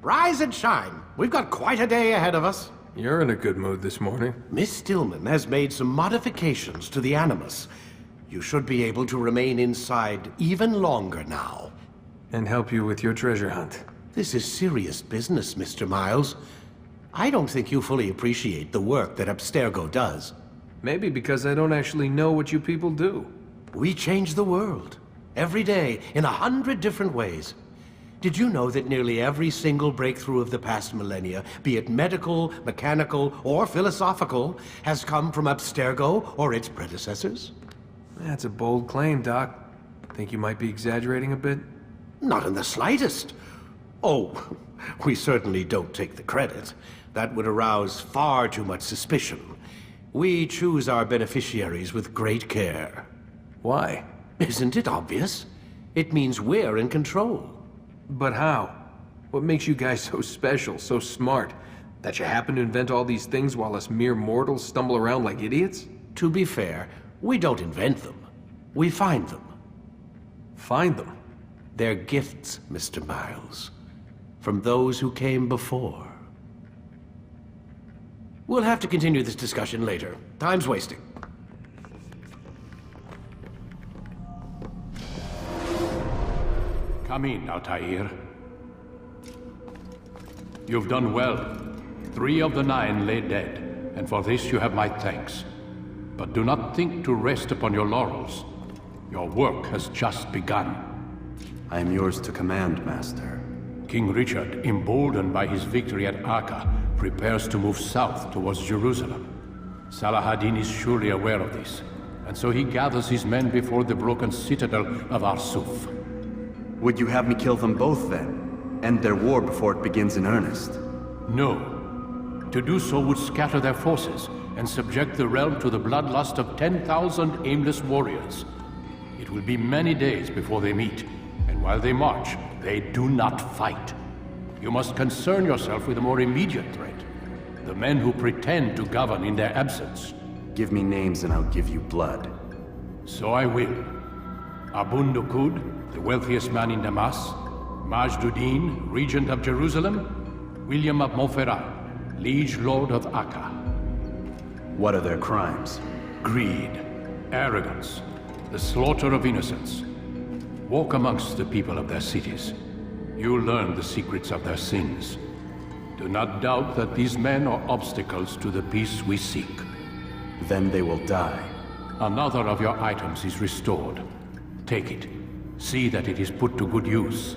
Rise and shine. We've got quite a day ahead of us. You're in a good mood this morning. Miss Stillman has made some modifications to the Animus. You should be able to remain inside even longer now. And help you with your treasure hunt. This is serious business, Mr. Miles. I don't think you fully appreciate the work that Abstergo does. Maybe because I don't actually know what you people do. We change the world. Every day, in 100 different ways. Did you know that nearly every single breakthrough of the past millennia, be it medical, mechanical, or philosophical, has come from Abstergo or its predecessors? That's a bold claim, Doc. Think you might be exaggerating a bit? Not in the slightest. Oh, we certainly don't take the credit. That would arouse far too much suspicion. We choose our beneficiaries with great care. Why? Isn't it obvious? It means we're in control. But how? What makes you guys so special, so smart? That you happen to invent all these things while us mere mortals stumble around like idiots? To be fair, we don't invent them. We find them. Find them? They're gifts, Mr. Miles. From those who came before. We'll have to continue this discussion later. Time's wasting. Come in, Altair. You've done well. 3 of the 9 lay dead, and for this you have my thanks. But do not think to rest upon your laurels. Your work has just begun. I am yours to command, Master. King Richard, emboldened by his victory at Acre, prepares to move south towards Jerusalem. Salah-ad-Din is surely aware of this, and so he gathers his men before the broken citadel of Arsuf. Would you have me kill them both, then? End their war before it begins in earnest? No. To do so would scatter their forces, and subject the realm to the bloodlust of 10,000 aimless warriors. It will be many days before they meet, and while they march, they do not fight. You must concern yourself with a more immediate threat. The men who pretend to govern in their absence. Give me names and I'll give you blood. So I will. Abu Nuqoud, the wealthiest man in Damas, Majdudin, regent of Jerusalem, William of Montferrat, liege lord of Acre. What are their crimes? Greed, arrogance, the slaughter of innocents. Walk amongst the people of their cities. You'll learn the secrets of their sins. Do not doubt that these men are obstacles to the peace we seek. Then they will die. Another of your items is restored. Take it. See that it is put to good use.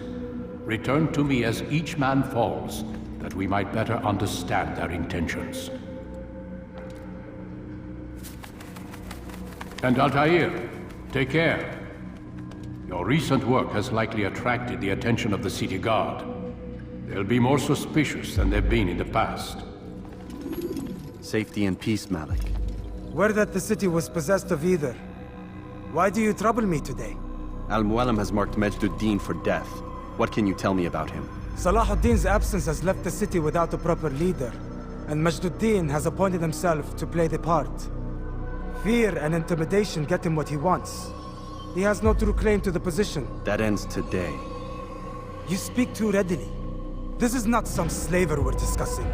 Return to me as each man falls, that we might better understand their intentions. And Altair, take care. Your recent work has likely attracted the attention of the city guard. They'll be more suspicious than they've been in the past. Safety and peace, Malik. Word that the city was possessed of either. Why do you trouble me today? Al-Mualim has marked Majdudin for death. What can you tell me about him? Salah-ad-Din's absence has left the city without a proper leader, and Majdudin has appointed himself to play the part. Fear and intimidation get him what he wants. He has no true claim to the position. That ends today. You speak too readily. This is not some slaver we're discussing.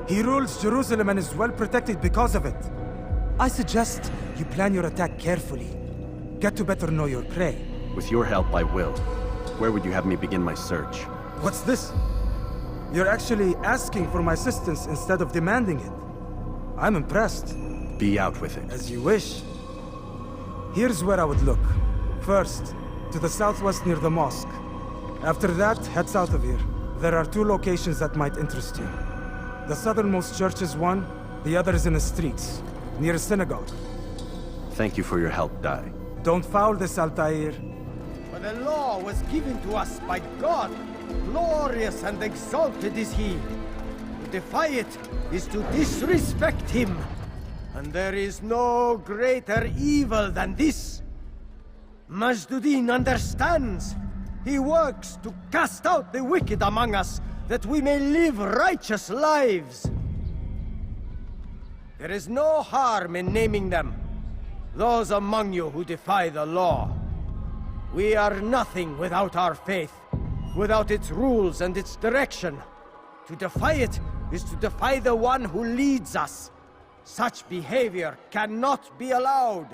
He rules Jerusalem and is well protected because of it. I suggest you plan your attack carefully. Get to better know your prey. With your help, I will. Where would you have me begin my search? What's this? You're actually asking for my assistance instead of demanding it. I'm impressed. Be out with it. As you wish. Here's where I would look. First, to the southwest near the mosque. After that, head south of here. There are 2 locations that might interest you. The southernmost church is one, the other is in the streets, near a synagogue. Thank you for your help, Dai. Don't foul this, Altair. For the law was given to us by God. Glorious and exalted is he. To defy it is to disrespect him. And there is no greater evil than this. Majdudin understands. He works to cast out the wicked among us, that we may live righteous lives. There is no harm in naming them. Those among you who defy the law. We are nothing without our faith. without its rules and its direction. To defy it is to defy the one who leads us. Such behavior cannot be allowed.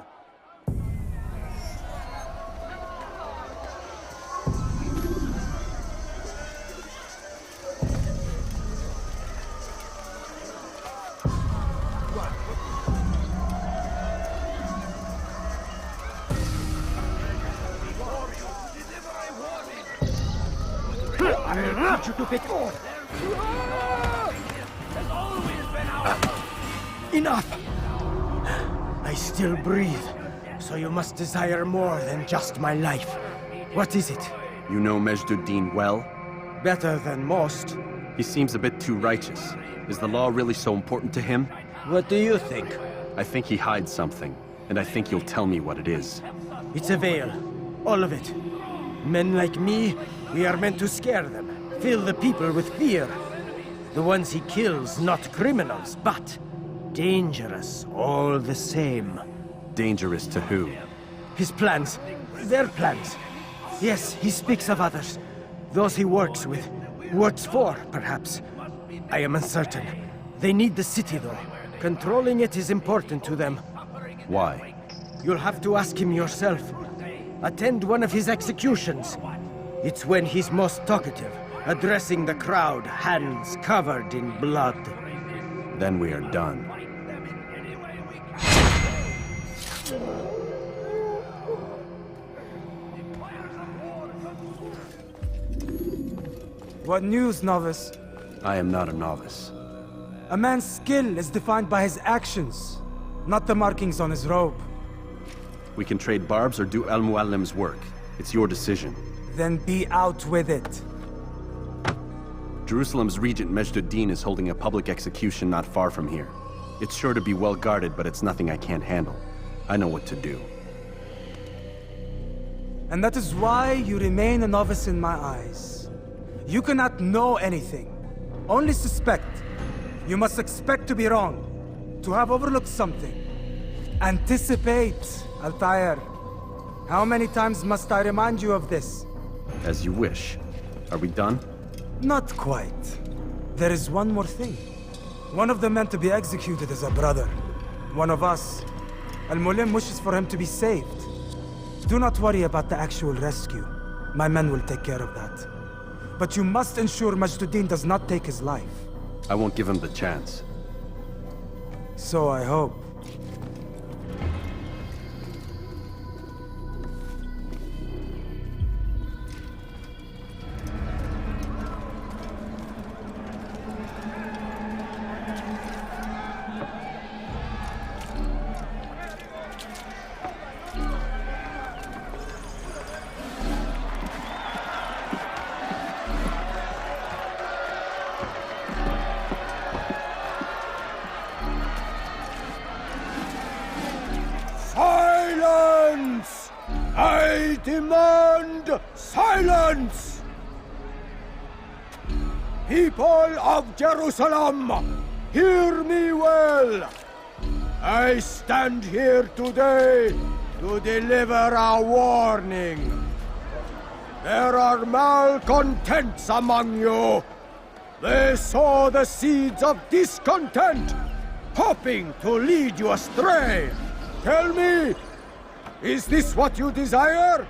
You to pick off. Enough! I still breathe, so you must desire more than just my life. What is it? You know Majdudin well? Better than most. He seems a bit too righteous. Is the law really so important to him? What do you think? I think he hides something, and I think you'll tell me what it is. It's a veil. All of it. Men like me, we are meant to scare them. Fill the people with fear. The ones he kills, not criminals, but dangerous all the same. Dangerous to who? His plans. Their plans. Yes, he speaks of others. Those he works with. Works for, perhaps. I am uncertain. They need the city, though. Controlling it is important to them. Why? You'll have to ask him yourself. Attend one of his executions. It's when he's most talkative. Addressing the crowd, hands covered in blood. Then we are done. What news, novice? I am not a novice. A man's skill is defined by his actions, not the markings on his robe. We can trade barbs or do Al-Mualim's work. It's your decision. Then be out with it. Jerusalem's regent Majdudin is holding a public execution not far from here. It's sure to be well guarded, but it's nothing I can't handle. I know what to do. And that is why you remain a novice in my eyes. You cannot know anything, only suspect. You must expect to be wrong, to have overlooked something. Anticipate, Altair. How many times must I remind you of this? As you wish. Are we done? Not quite. There is one more thing. One of the men to be executed is a brother. One of us. Al-Mualim wishes for him to be saved. Do not worry about the actual rescue. My men will take care of that. But you must ensure Majdudin does not take his life. I won't give him the chance. So I hope. Silence! I demand silence! People of Jerusalem, hear me well! I stand here today to deliver a warning. There are malcontents among you. They sow the seeds of discontent, hoping to lead you astray. Tell me, is this what you desire?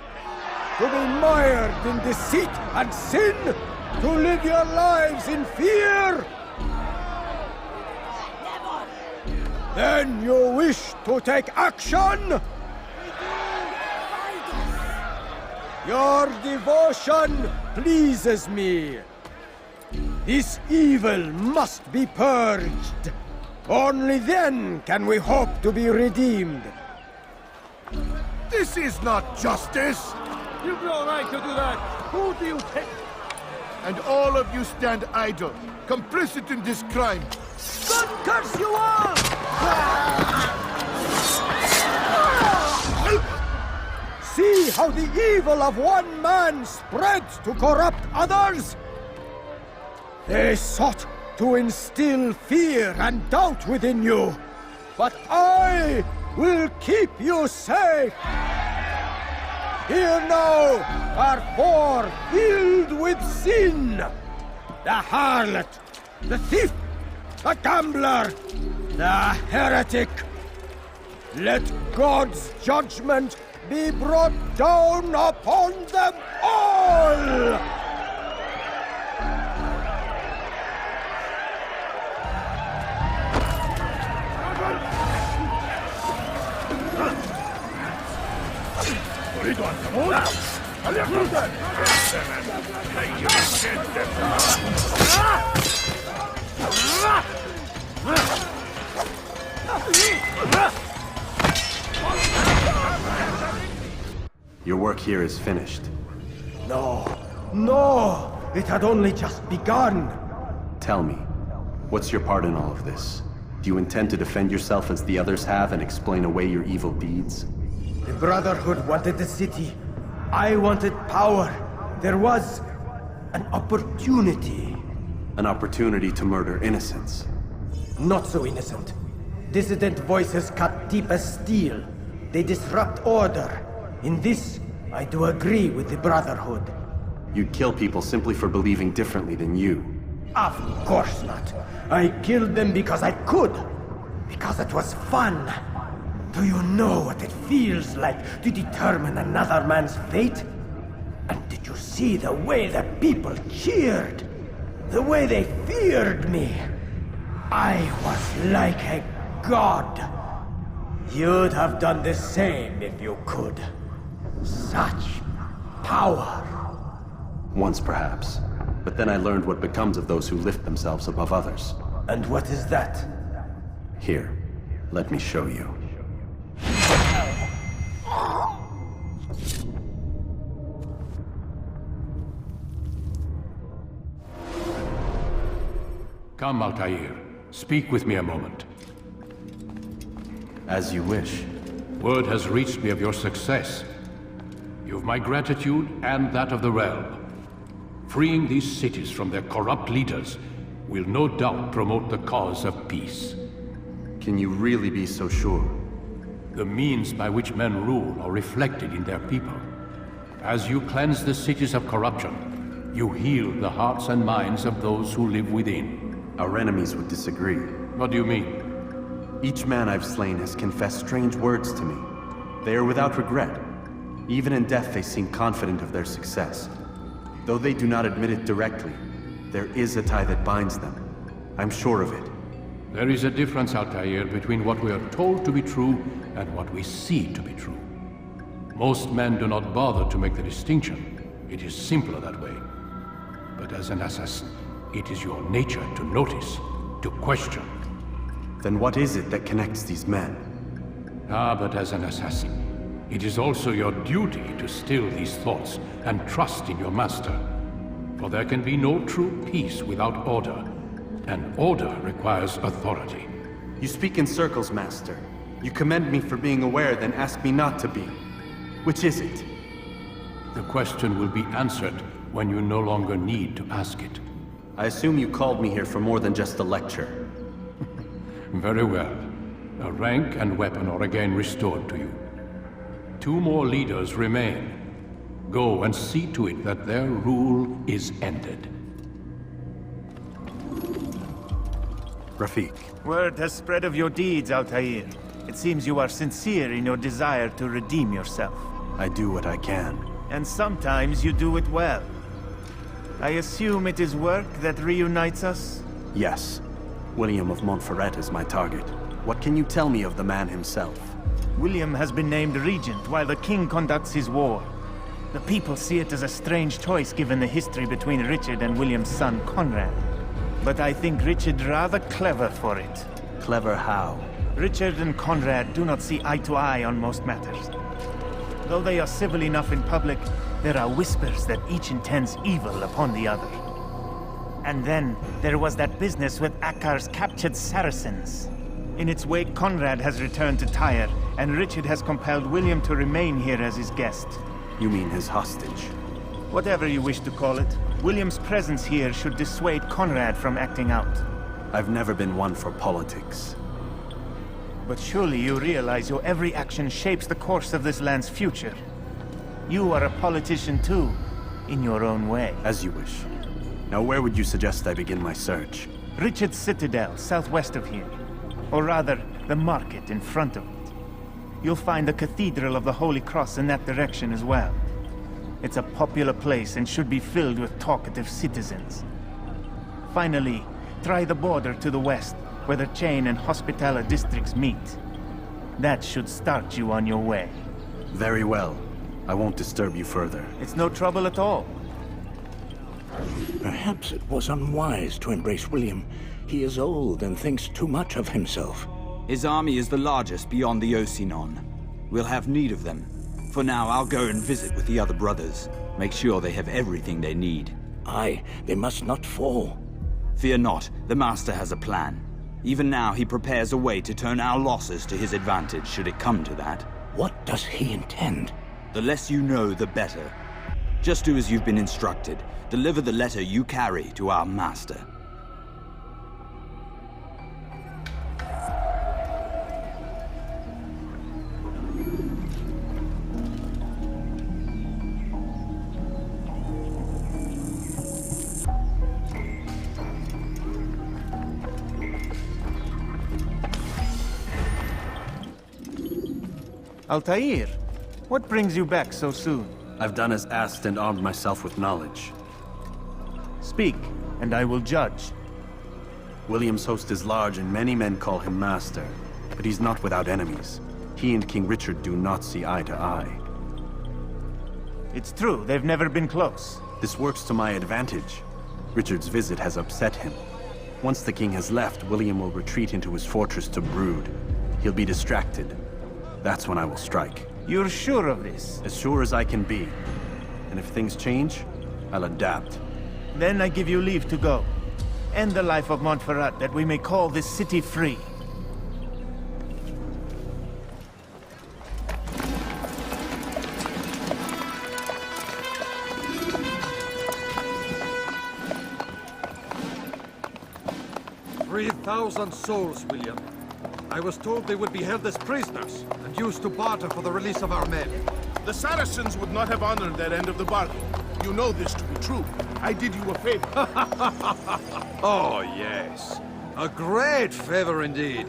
To be mired in deceit and sin? To live your lives in fear? Then you wish to take action? Your devotion pleases me. This evil must be purged. Only then can we hope to be redeemed. This is not justice! You've no right to do that! Who do you think? And all of you stand idle, complicit in this crime. God curse you all! See how the evil of one man spreads to corrupt others? They sought to instill fear and doubt within you, but I will keep you safe! Here now are four filled with sin. The harlot, the thief, the gambler, the heretic. Let God's judgment be brought down upon them all! Your work here is finished. No, it had only just begun. Tell me, what's your part in all of this? Do you intend to defend yourself as the others have and explain away your evil deeds? The Brotherhood wanted the city. I wanted power. There was an opportunity. An opportunity to murder innocents. Not so innocent. Dissident voices cut deep as steel. They disrupt order. In this, I do agree with the Brotherhood. You'd kill people simply for believing differently than you. Of course not. I killed them because I could. Because it was fun. Do you know what it feels like to determine another man's fate? And did you see the way the people cheered? The way they feared me? I was like a god. You'd have done the same if you could. Such power. Once perhaps. But then I learned what becomes of those who lift themselves above others. And what is that? Here, let me show you. Come, Altair. Speak with me a moment. As you wish. Word has reached me of your success. You have my gratitude and that of the realm. Freeing these cities from their corrupt leaders will no doubt promote the cause of peace. Can you really be so sure? The means by which men rule are reflected in their people. As you cleanse the cities of corruption, you heal the hearts and minds of those who live within. Our enemies would disagree. What do you mean? Each man I've slain has confessed strange words to me. They are without regret. Even in death they seem confident of their success. Though they do not admit it directly, there is a tie that binds them. I'm sure of it. There is a difference, Altair, between what we are told to be true and what we see to be true. Most men do not bother to make the distinction. It is simpler that way. But as an assassin, it is your nature to notice, to question. Then what is it that connects these men? But as an assassin, it is also your duty to still these thoughts and trust in your master. For there can be no true peace without order, and order requires authority. You speak in circles, Master. You commend me for being aware, then ask me not to be. Which is it? The question will be answered when you no longer need to ask it. I assume you called me here for more than just a lecture. Very well. A rank and weapon are again restored to you. 2 more leaders remain. Go and see to it that their rule is ended. Rafiq. Word has spread of your deeds, Altair. It seems you are sincere in your desire to redeem yourself. I do what I can. And sometimes you do it well. I assume it is work that reunites us? Yes. William of Montferrat is my target. What can you tell me of the man himself? William has been named regent while the king conducts his war. The people see it as a strange choice given the history between Richard and William's son Conrad. But I think Richard rather clever for it. Clever how? Richard and Conrad do not see eye to eye on most matters. Though they are civil enough in public, there are whispers that each intends evil upon the other. And then, there was that business with Akkar's captured Saracens. In its wake, Conrad has returned to Tyre, and Richard has compelled William to remain here as his guest. You mean his hostage? Whatever you wish to call it, William's presence here should dissuade Conrad from acting out. I've never been one for politics. But surely you realize your every action shapes the course of this land's future. You are a politician too, in your own way. As you wish. Now where would you suggest I begin my search? Richard's Citadel, southwest of here. Or rather, the market in front of it. You'll find the Cathedral of the Holy Cross in that direction as well. It's a popular place and should be filled with talkative citizens. Finally, try the border to the west, where the Chain and Hospitaller districts meet. That should start you on your way. Very well. I won't disturb you further. It's no trouble at all. Perhaps it was unwise to embrace William. He is old and thinks too much of himself. His army is the largest beyond the Ocinon. We'll have need of them. For now, I'll go and visit with the other brothers. Make sure they have everything they need. Aye, they must not fall. Fear not, the Master has a plan. Even now, he prepares a way to turn our losses to his advantage, should it come to that. What does he intend? The less you know, the better. Just do as you've been instructed. Deliver the letter you carry to our Master. Altair, what brings you back so soon? I've done as asked and armed myself with knowledge. Speak, and I will judge. William's host is large and many men call him master, but he's not without enemies. He and King Richard do not see eye to eye. It's true, they've never been close. This works to my advantage. Richard's visit has upset him. Once the king has left, William will retreat into his fortress to brood. He'll be distracted. That's when I will strike. You're sure of this? As sure as I can be. And if things change, I'll adapt. Then I give you leave to go. End the life of Montferrat, that we may call this city free. "3,000 souls, William. I was told they would be held as prisoners and used to barter for the release of our men. The Saracens would not have honored their end of the bargain. You know this to be true. I did you a favor. Oh, yes. A great favor indeed.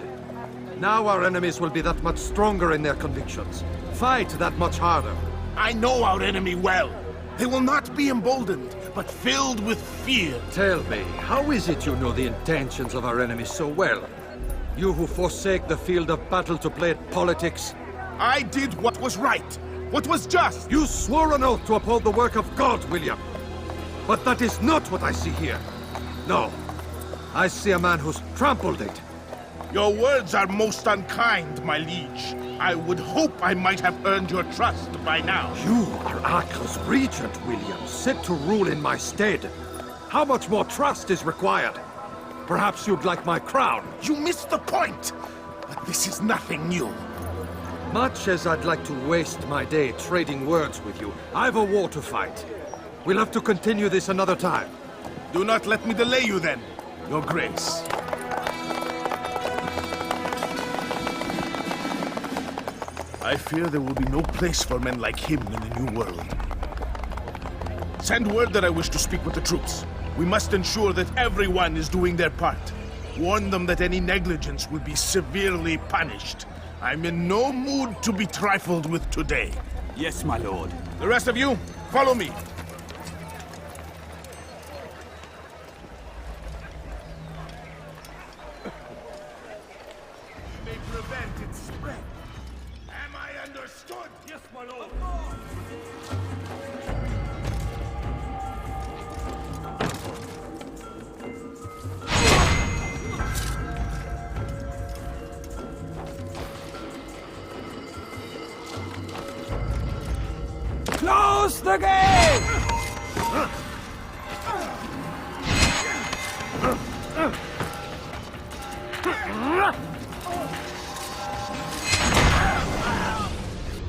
Now our enemies will be that much stronger in their convictions. Fight that much harder. I know our enemy well. They will not be emboldened, but filled with fear. Tell me, how is it you know the intentions of our enemies so well? You who forsake the field of battle to play at politics? I did what was right, what was just. You swore an oath to uphold the work of God, William. But that is not what I see here. No. I see a man who's trampled it. Your words are most unkind, my liege. I would hope I might have earned your trust by now. You are Arkell's regent, William, set to rule in my stead. How much more trust is required? Perhaps you'd like my crown. You missed the point! But this is nothing new. Much as I'd like to waste my day trading words with you, I've a war to fight. We'll have to continue this another time. Do not let me delay you then, Your Grace. I fear there will be no place for men like him in the New World. Send word that I wish to speak with the troops. We must ensure that everyone is doing their part. Warn them that any negligence will be severely punished. I'm in no mood to be trifled with today. Yes, my lord. The rest of you, follow me. May prevent its spread. Am I understood? Yes, my lord. Close the gate!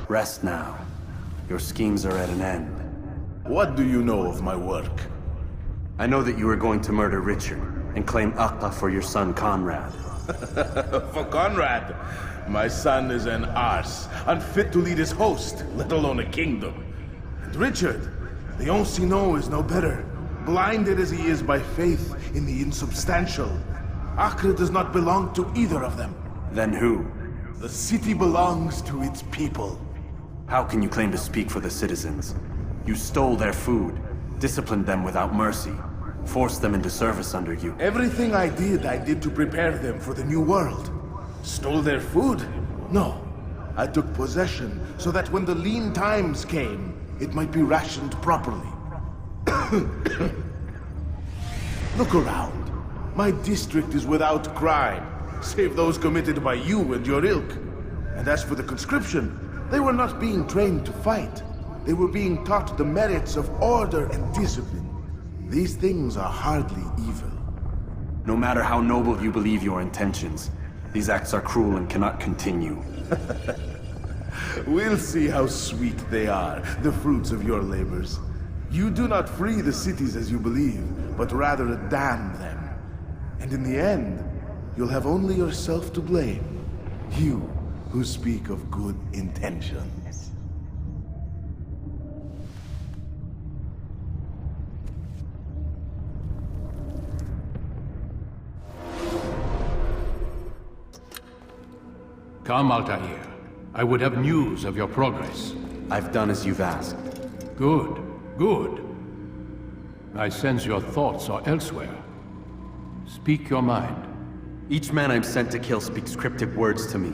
Rest now. Your schemes are at an end. What do you know of my work? I know that you are going to murder Richard and claim Acta for your son Conrad. For Conrad, my son is an arse, unfit to lead his host, let alone a kingdom. Richard, the Ancien is no better. Blinded as he is by faith in the insubstantial. Acre does not belong to either of them. Then who? The city belongs to its people. How can you claim to speak for the citizens? You stole their food, disciplined them without mercy, forced them into service under you. Everything I did to prepare them for the new world. Stole their food? No. I took possession so that when the lean times came, it might be rationed properly. Look around. My district is without crime, save those committed by you and your ilk. And as for the conscription, they were not being trained to fight. They were being taught the merits of order and discipline. These things are hardly evil. No matter how noble you believe your intentions, these acts are cruel and cannot continue. We'll see how sweet they are, the fruits of your labors. You do not free the cities as you believe, but rather damn them. And in the end, you'll have only yourself to blame. You who speak of good intentions. Come, Altair. I would have news of your progress. I've done as you've asked. Good, good. I sense your thoughts are elsewhere. Speak your mind. Each man I'm sent to kill speaks cryptic words to me.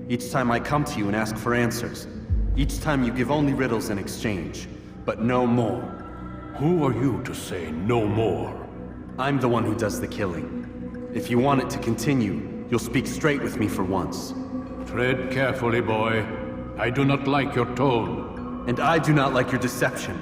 Each time I come to you and ask for answers. Each time you give only riddles in exchange, but no more. Who are you to say no more? I'm the one who does the killing. If you want it to continue, you'll speak straight with me for once. Tread carefully, boy. I do not like your tone. And I do not like your deception.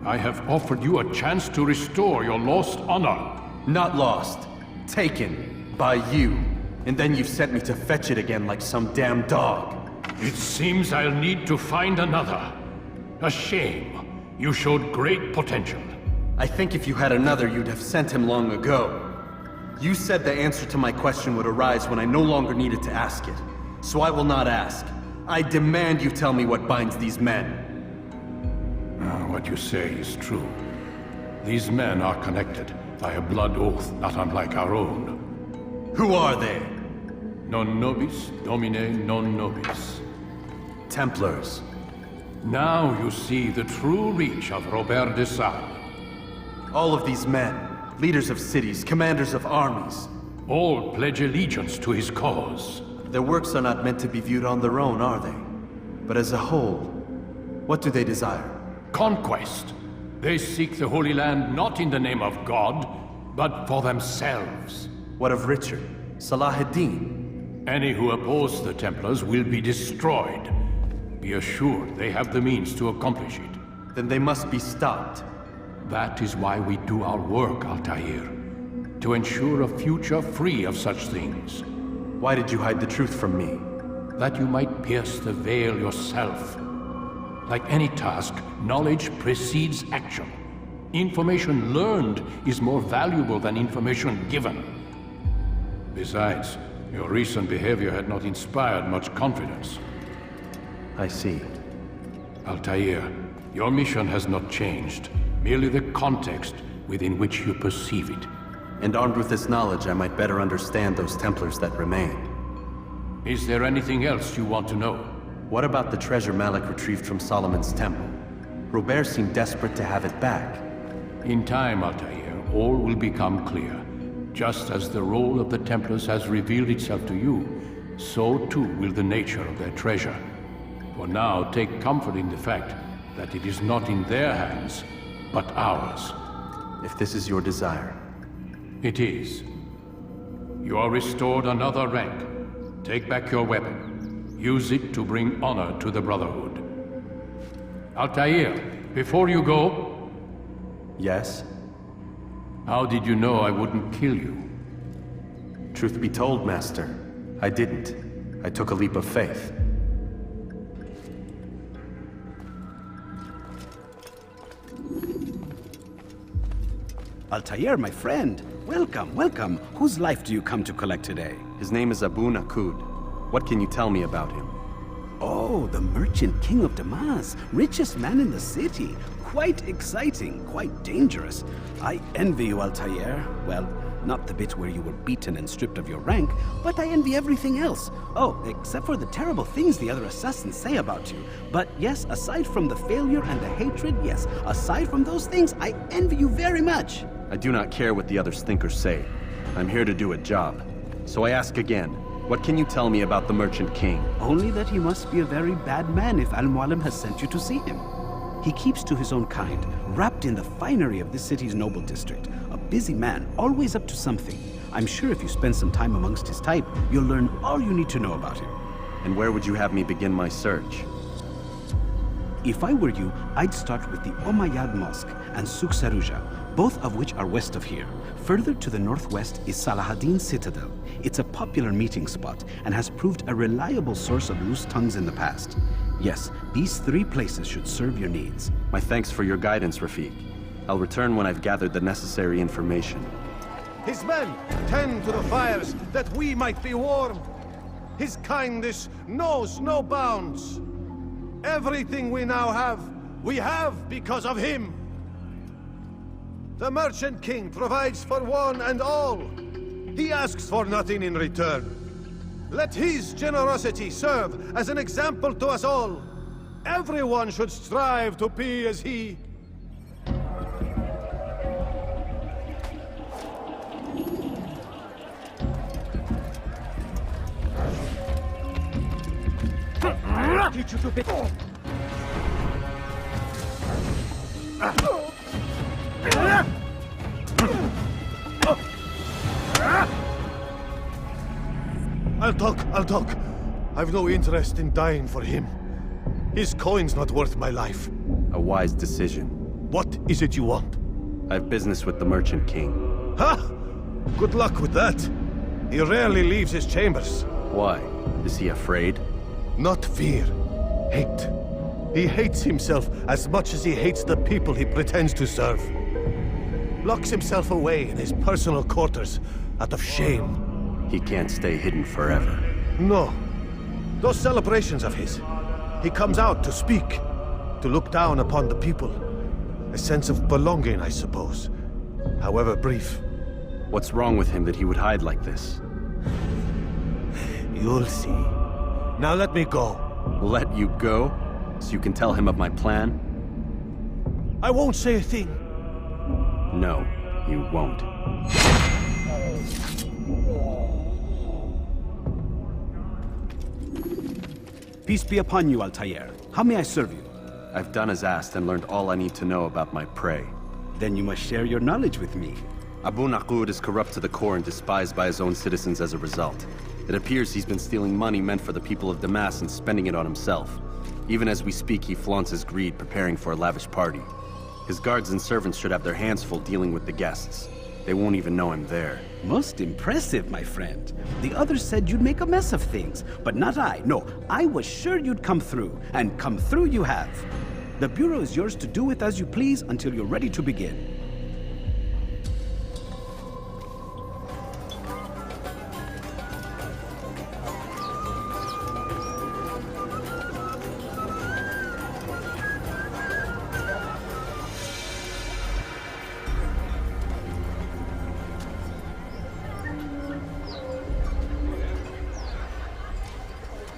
I have offered you a chance to restore your lost honor. Not lost. Taken. By you. And then you've sent me to fetch it again like some damn dog. It seems I'll need to find another. A shame. You showed great potential. I think if you had another, you'd have sent him long ago. You said the answer to my question would arise when I no longer needed to ask it. So I will not ask. I demand you tell me what binds these men. What you say is true. These men are connected by a blood oath not unlike our own. Who are they? Non nobis, domine non nobis. Templars. Now you see the true reach of Robert de Sade. All of these men, leaders of cities, commanders of armies. All pledge allegiance to his cause. Their works are not meant to be viewed on their own, are they? But as a whole, what do they desire? Conquest. They seek the Holy Land not in the name of God, but for themselves. What of Richard? Salahuddin? Any who oppose the Templars will be destroyed. Be assured they have the means to accomplish it. Then they must be stopped. That is why we do our work, Altair. To ensure a future free of such things. Why did you hide the truth from me? That you might pierce the veil yourself. Like any task, knowledge precedes action. Information learned is more valuable than information given. Besides, your recent behavior had not inspired much confidence. I see. Altair, your mission has not changed. Merely the context within which you perceive it. And armed with this knowledge, I might better understand those Templars that remain. Is there anything else you want to know? What about the treasure Malik retrieved from Solomon's temple? Robert seemed desperate to have it back. In time, Altair, all will become clear. Just as the role of the Templars has revealed itself to you, so too will the nature of their treasure. For now, take comfort in the fact that it is not in their hands, but ours. If this is your desire. It is. You are restored another rank. Take back your weapon. Use it to bring honor to the Brotherhood. Altair, before you go... Yes? How did you know I wouldn't kill you? Truth be told, Master, I didn't. I took a leap of faith. Altair, my friend. Welcome, welcome. Whose life do you come to collect today? His name is Abu Nuqoud. What can you tell me about him? Oh, the Merchant King of Damas, richest man in the city. Quite exciting, quite dangerous. I envy you, Altair. Well, not the bit where you were beaten and stripped of your rank, but I envy everything else. Oh, except for the terrible things the other assassins say about you. But yes, aside from the failure and the hatred, yes, aside from those things, I envy you very much. I do not care what the others think or say. I'm here to do a job. So I ask again, what can you tell me about the Merchant King? Only that he must be a very bad man if Al-Mualim has sent you to see him. He keeps to his own kind, wrapped in the finery of this city's noble district. A busy man, always up to something. I'm sure if you spend some time amongst his type, you'll learn all you need to know about him. And where would you have me begin my search? If I were you, I'd start with the Umayyad Mosque and Souq Saruja, both of which are west of here. Further to the northwest is Salahuddin Citadel. It's a popular meeting spot and has proved a reliable source of loose tongues in the past. Yes, these 3 places should serve your needs. My thanks for your guidance, Rafiq. I'll return when I've gathered the necessary information. His men tend to the fires that we might be warm. His kindness knows no bounds. Everything we now have, we have because of him. The Merchant King provides for one and all. He asks for nothing in return. Let his generosity serve as an example to us all. Everyone should strive to be as he. Teach you to be. I'll talk. I've no interest in dying for him. His coin's not worth my life. A wise decision. What is it you want? I have business with the Merchant King. Ha! Good luck with that. He rarely leaves his chambers. Why? Is he afraid? Not fear. Hate. He hates himself as much as he hates the people he pretends to serve. Locks himself away in his personal quarters out of shame. He can't stay hidden forever. No. Those celebrations of his. He comes out to speak, to look down upon the people. A sense of belonging, I suppose. However brief. What's wrong with him that he would hide like this? You'll see. Now let me go. Let you go? So you can tell him of my plan? I won't say a thing. No, you won't. Peace be upon you, Altair. How may I serve you? I've done as asked and learned all I need to know about my prey. Then you must share your knowledge with me. Abu Nuqoud is corrupt to the core and despised by his own citizens as a result. It appears he's been stealing money meant for the people of Damas and spending it on himself. Even as we speak, he flaunts his greed, preparing for a lavish party. His guards and servants should have their hands full dealing with the guests. They won't even know I'm there. Most impressive, my friend. The others said you'd make a mess of things, but not I. No, I was sure you'd come through, and come through you have. The Bureau is yours to do with as you please until you're ready to begin.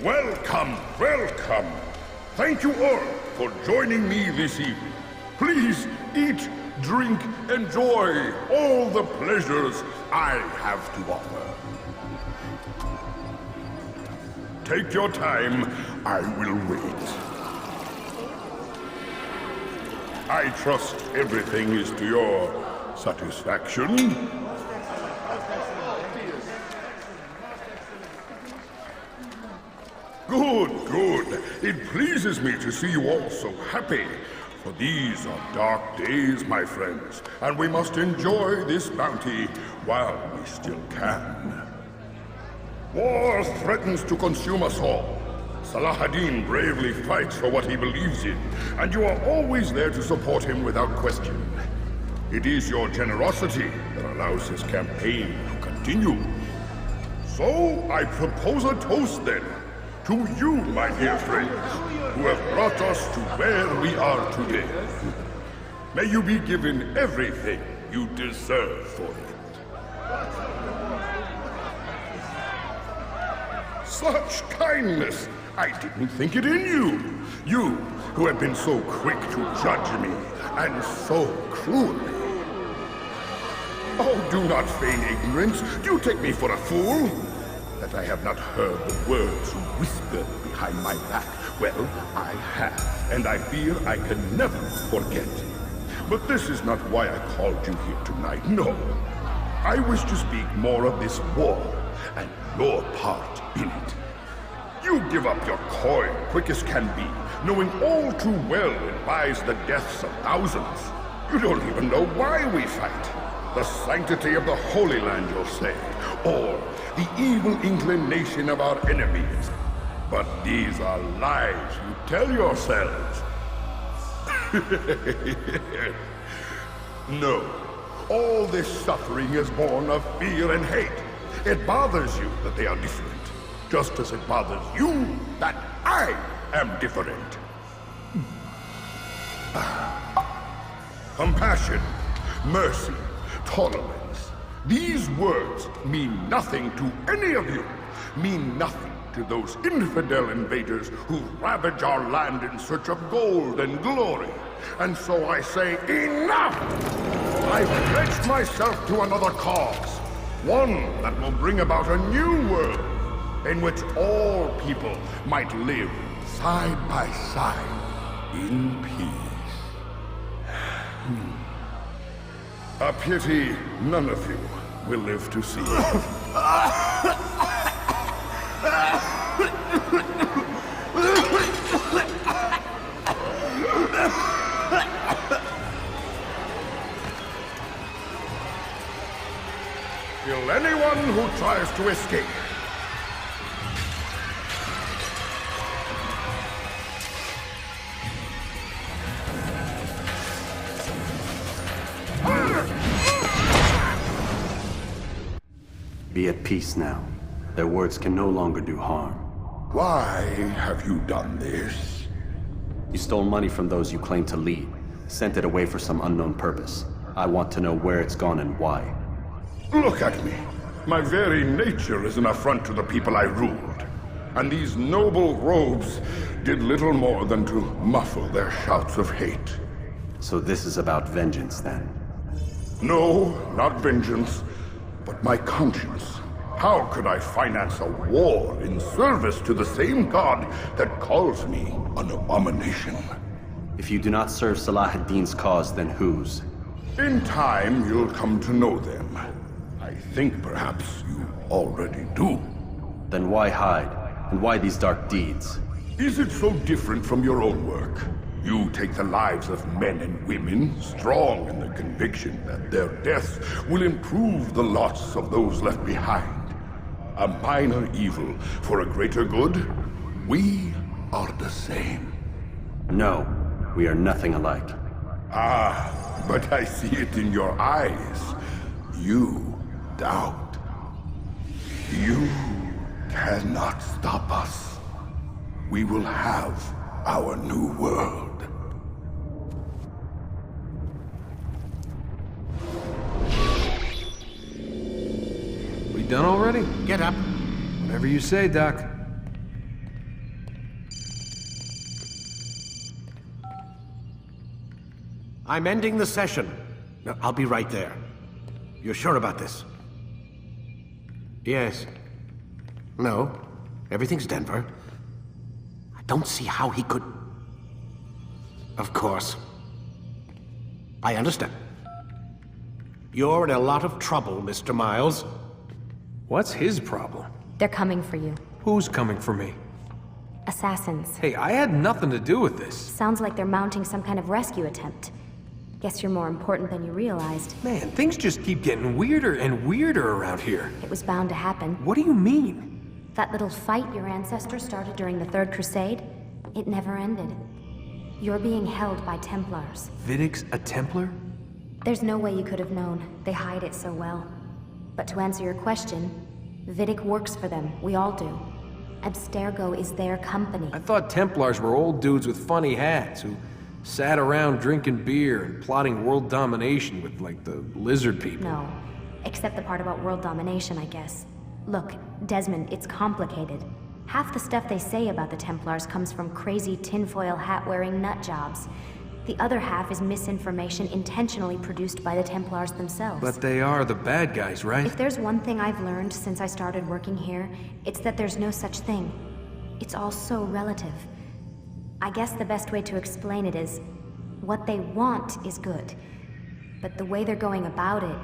Welcome, welcome. Thank you all for joining me this evening. Please eat, drink, enjoy all the pleasures I have to offer. Take your time, I will wait. I trust everything is to your satisfaction. Good, good. It pleases me to see you all so happy. For these are dark days, my friends, and we must enjoy this bounty while we still can. War threatens to consume us all. Salahuddin bravely fights for what he believes in, and you are always there to support him without question. It is your generosity that allows his campaign to continue. So, I propose a toast then. To you, my dear friends, who have brought us to where we are today. May you be given everything you deserve for it. Such kindness! I didn't think it in you. You, who have been so quick to judge me, and so cruelly. Oh, do not feign ignorance. Do you take me for a fool? That I have not heard the words you whispered behind my back. Well, I have, and I fear I can never forget. But this is not why I called you here tonight, no. I wish to speak more of this war, and your part in it. You give up your coin quick as can be, knowing all too well it buys the deaths of thousands. You don't even know why we fight. The sanctity of the Holy Land, you'll say, or the evil inclination of our enemies. But these are lies you tell yourselves. No, all this suffering is born of fear and hate. It bothers you that they are different, just as it bothers you that I am different. Compassion, mercy, tolerance. These words mean nothing to any of you, mean nothing to those infidel invaders who ravage our land in search of gold and glory. And so I say, enough! I've pledged myself to another cause, one that will bring about a new world in which all people might live side by side in peace. A pity none of you will live to see it. Kill anyone who tries to escape. Be at peace now. Their words can no longer do harm. Why have you done this? You stole money from those you claim to lead, sent it away for some unknown purpose. I want to know where it's gone and why. Look at me. My very nature is an affront to the people I ruled. And these noble robes did little more than to muffle their shouts of hate. So this is about vengeance, then? No, not vengeance, but my conscience. How could I finance a war in service to the same god that calls me an abomination? If you do not serve Salah ad-Din's cause, then whose? In time, you'll come to know them. I think perhaps you already do. Then why hide? And why these dark deeds? Is it so different from your own work? You take the lives of men and women, strong in the conviction that their deaths will improve the lots of those left behind. A minor evil for a greater good? We are the same. No, we are nothing alike. Ah, but I see it in your eyes. You doubt. You cannot stop us. We will have our new world. We done already? Get up. Whatever you say, Doc. I'm ending the session. No, I'll be right there. You're sure about this? Yes. No. Everything's Denver. I don't see how he could... Of course. I understand. You're in a lot of trouble, Mr. Miles. What's his problem? They're coming for you. Who's coming for me? Assassins. Hey, I had nothing to do with this. Sounds like they're mounting some kind of rescue attempt. Guess you're more important than you realized. Man, things just keep getting weirder and weirder around here. It was bound to happen. What do you mean? That little fight your ancestors started during the Third Crusade, it never ended. You're being held by Templars. Vidic's a Templar? There's no way you could have known. They hide it so well. But to answer your question, Vidic works for them. We all do. Abstergo is their company. I thought Templars were old dudes with funny hats who sat around drinking beer and plotting world domination with, like, the lizard people. No. Except the part about world domination, I guess. Look, Desmond, it's complicated. Half the stuff they say about the Templars comes from crazy tinfoil hat-wearing nutjobs. The other half is misinformation intentionally produced by the Templars themselves. But they are the bad guys, right? If there's one thing I've learned since I started working here, it's that there's no such thing. It's all so relative. I guess the best way to explain it is, what they want is good. But the way they're going about it,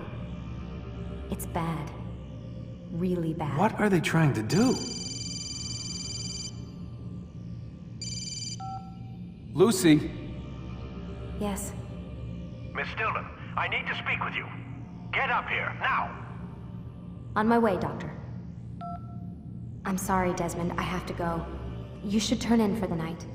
it's bad. Really bad. What are they trying to do? Lucy? Yes. Miss Stillman, I need to speak with you. Get up here, now! On my way, Doctor. I'm sorry, Desmond. I have to go. You should turn in for the night.